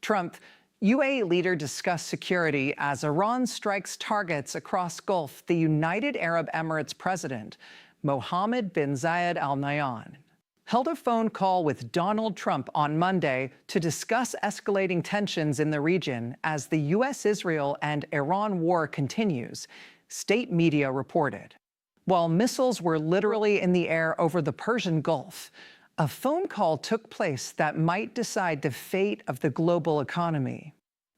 Trump, UAE leader discussed security as Iran strikes targets across Gulf, the United Arab Emirates president, Mohammed bin Zayed Al Nahyan, held a phone call with Donald Trump on Monday to discuss escalating tensions in the region as the U.S.-Israel and Iran war continues, state media reported. While missiles were literally in the air over the Persian Gulf, a phone call took place that might decide the fate of the global economy.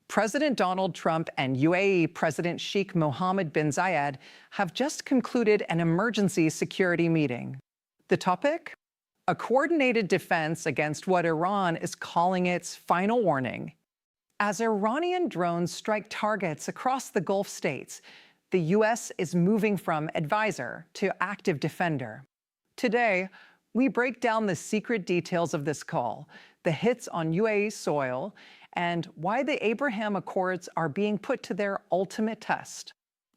President Donald Trump and UAE President Sheikh Mohammed bin Zayed have just concluded an emergency security meeting. The topic? A coordinated defense against what Iran is calling its final warning. As Iranian drones strike targets across the Gulf states, the U.S. is moving from advisor to active defender. Today, we break down the secret details of this call, the hits on UAE soil, and why the Abraham Accords are being put to their ultimate test.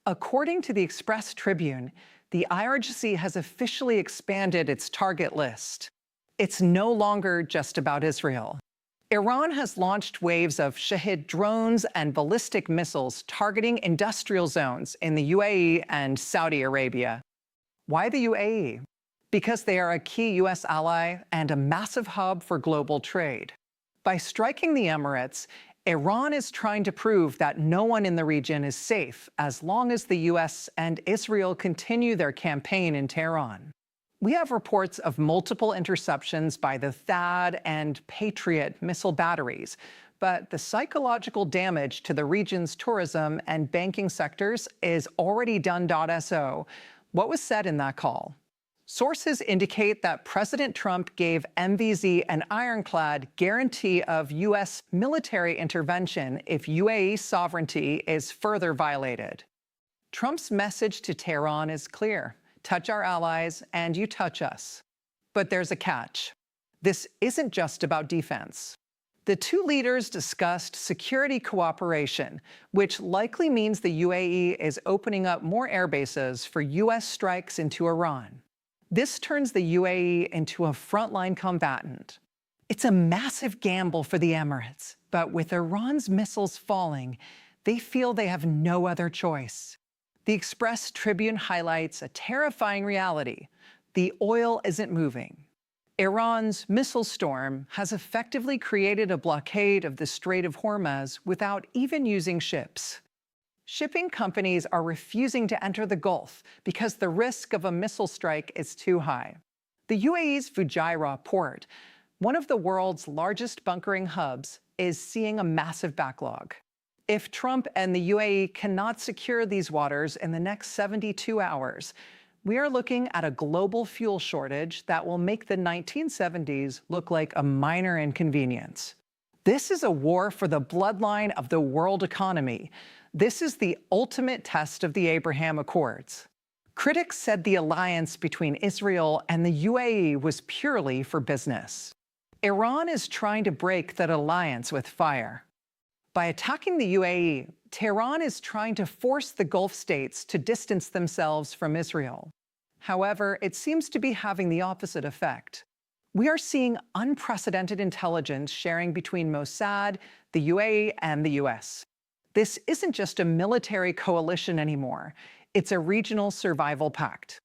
According to the Express Tribune, the IRGC has officially expanded its target list. It's no longer just about Israel. Iran has launched waves of Shahid drones and ballistic missiles targeting industrial zones in the UAE and Saudi Arabia. Why the UAE? Because they are a key U.S. ally and a massive hub for global trade. By striking the Emirates, Iran is trying to prove that no one in the region is safe as long as the U.S. and Israel continue their campaign in Tehran. We have reports of multiple interceptions by the THAAD and Patriot missile batteries, but the psychological damage to the region's tourism and banking sectors is already done.so. What was said in that call? Sources indicate that President Trump gave MVZ an ironclad guarantee of U.S. military intervention if UAE sovereignty is further violated. Trump's message to Tehran is clear. Touch our allies, and you touch us. But there's a catch. This isn't just about defense. The two leaders discussed security cooperation, which likely means the UAE is opening up more air bases for U.S. strikes into Iran. This turns the UAE into a frontline combatant. It's a massive gamble for the Emirates, but with Iran's missiles falling, they feel they have no other choice. The Express Tribune highlights a terrifying reality. The oil isn't moving. Iran's missile storm has effectively created a blockade of the Strait of Hormuz without even using ships. Shipping companies are refusing to enter the Gulf because the risk of a missile strike is too high. The UAE's Fujairah port, one of the world's largest bunkering hubs, is seeing a massive backlog. If Trump and the UAE cannot secure these waters in the next 72 hours, we are looking at a global fuel shortage that will make the 1970s look like a minor inconvenience. This is a war for the bloodline of the world economy. This is the ultimate test of the Abraham Accords. Critics said the alliance between Israel and the UAE was purely for business. Iran is trying to break that alliance with fire. By attacking the UAE, Tehran is trying to force the Gulf states to distance themselves from Israel. However, it seems to be having the opposite effect. We are seeing unprecedented intelligence sharing between Mossad, the UAE, and the U.S. This isn't just a military coalition anymore. It's a regional survival pact.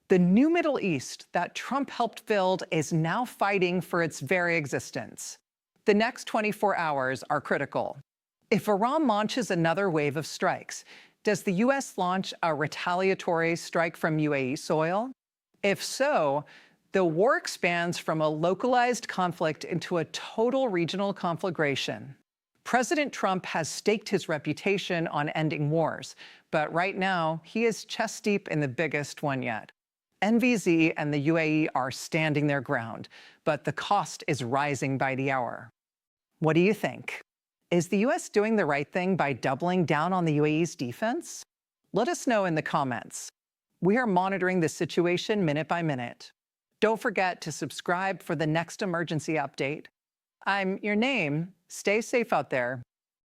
The new Middle East that Trump helped build is now fighting for its very existence. The next 24 hours are critical. If Iran launches another wave of strikes, does the U.S. launch a retaliatory strike from UAE soil? If so, the war expands from a localized conflict into a total regional conflagration. President Trump has staked his reputation on ending wars, but right now he is chest deep in the biggest one yet. MVZ and the UAE are standing their ground, but the cost is rising by the hour. What do you think? Is the U.S. doing the right thing by doubling down on the UAE's defense? Let us know in the comments. We are monitoring the situation minute by minute. Don't forget to subscribe for the next emergency update. I'm your name. Stay safe out there.